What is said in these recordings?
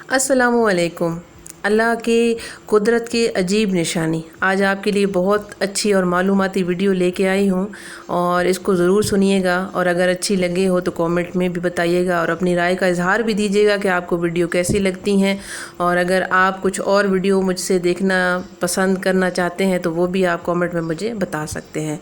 अस्सलामुअलैकुम। अल्लाह की कुदरत की अजीब निशानी आज आपके लिए बहुत अच्छी और मालूमाती वीडियो लेके आई हूँ और इसको ज़रूर सुनिएगा और अगर अच्छी लगे हो तो कमेंट में भी बताइएगा और अपनी राय का इजहार भी दीजिएगा कि आपको वीडियो कैसी लगती हैं। और अगर आप कुछ और वीडियो मुझसे देखना पसंद करना चाहते हैं तो वो भी आप कमेंट में मुझे बता सकते हैं।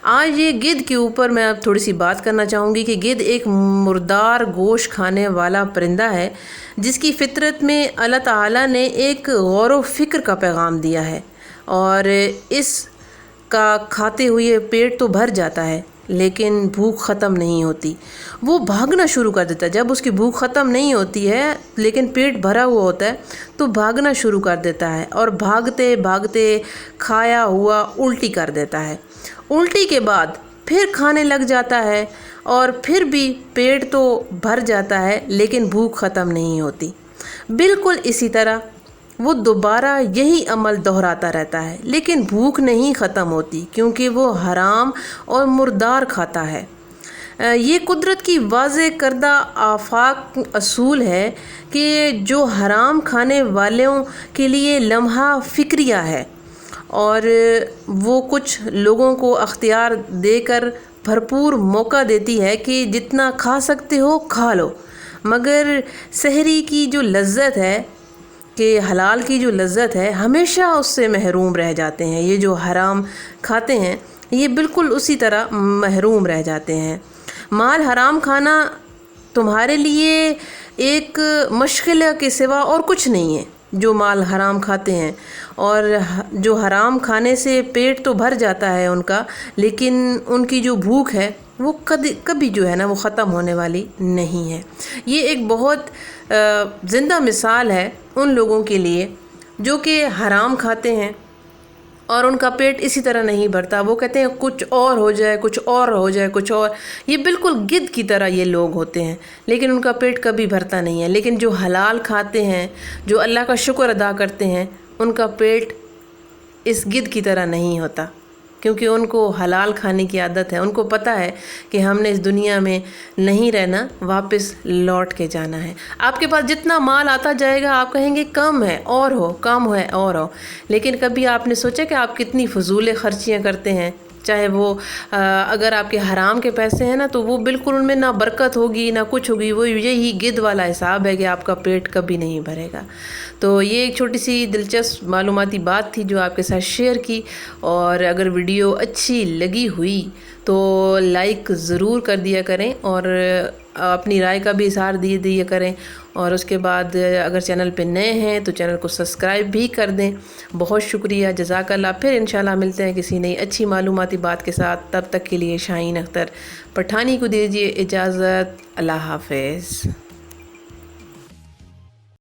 आज ये गिद्ध के ऊपर मैं अब थोड़ी सी बात करना चाहूँगी कि गिद्ध एक मुर्दार गोश्त खाने वाला परिंदा है जिसकी फितरत में अल्लाह ताला ने एक गौर व फिक्र का पैगाम दिया है और इसका खाते हुए पेट तो भर जाता है लेकिन भूख ख़त्म नहीं होती। वो भागना शुरू कर देता है जब उसकी भूख ख़त्म नहीं होती है लेकिन पेट भरा हुआ होता है तो भागना शुरू कर देता है और भागते भागते खाया हुआ उल्टी कर देता है। उल्टी के बाद फिर खाने लग जाता है और फिर भी पेट तो भर जाता है लेकिन भूख ख़त्म नहीं होती। बिल्कुल इसी तरह वो दोबारा यही अमल दोहराता रहता है लेकिन भूख नहीं ख़त्म होती क्योंकि वो हराम और मुर्दार खाता है। ये कुदरत की वाज़े करदा आफाक असूल है कि जो हराम खाने वालों के लिए लम्हा फ़िक्रिया है और वो कुछ लोगों को अख्तियार देकर भरपूर मौका देती है कि जितना खा सकते हो खा लो, मगर सहरी की जो लज्जत है कि हलाल की जो लज्जत है हमेशा उससे महरूम रह जाते हैं। ये जो हराम खाते हैं ये बिल्कुल उसी तरह महरूम रह जाते हैं। माल हराम खाना तुम्हारे लिए एक मशग़ला के सिवा और कुछ नहीं है। जो माल हराम खाते हैं और जो हराम खाने से पेट तो भर जाता है उनका लेकिन उनकी जो भूख है वो कभी जो है ना वो ख़त्म होने वाली नहीं है। ये एक बहुत ज़िंदा मिसाल है उन लोगों के लिए जो कि हराम खाते हैं और उनका पेट इसी तरह नहीं भरता। वो कहते हैं कुछ और हो जाए, कुछ और हो जाए, कुछ और। ये बिल्कुल गिद्ध की तरह ये लोग होते हैं लेकिन उनका पेट कभी भरता नहीं है। लेकिन जो हलाल खाते हैं, जो अल्लाह का शुक्र अदा करते हैं, उनका पेट इस गिद्ध की तरह नहीं होता क्योंकि उनको हलाल खाने की आदत है। उनको पता है कि हमने इस दुनिया में नहीं रहना, वापस लौट के जाना है। आपके पास जितना माल आता जाएगा आप कहेंगे कम है और हो, कम है और हो, लेकिन कभी आपने सोचा कि आप कितनी फजूल खर्चियाँ करते हैं? चाहे वो अगर आपके हराम के पैसे हैं ना तो वो बिल्कुल उनमें ना बरकत होगी ना कुछ होगी। वो यही गिद्ध वाला हिसाब है कि आपका पेट कभी नहीं भरेगा। तो ये एक छोटी सी दिलचस्प मालूमाती बात थी जो आपके साथ शेयर की। और अगर वीडियो अच्छी लगी हुई तो लाइक ज़रूर कर दिया करें और अपनी राय का भी इज़हार दिया करें। और उसके बाद अगर चैनल पे नए हैं तो चैनल को सब्सक्राइब भी कर दें। बहुत शुक्रिया, जज़ाकल्लाह। फिर इंशाल्लाह मिलते हैं किसी नई अच्छी मालूमाती बात के साथ। तब तक के लिए शाहीन अख्तर पठानी को दीजिए इजाज़त। अल्लाह हाफ़िज़।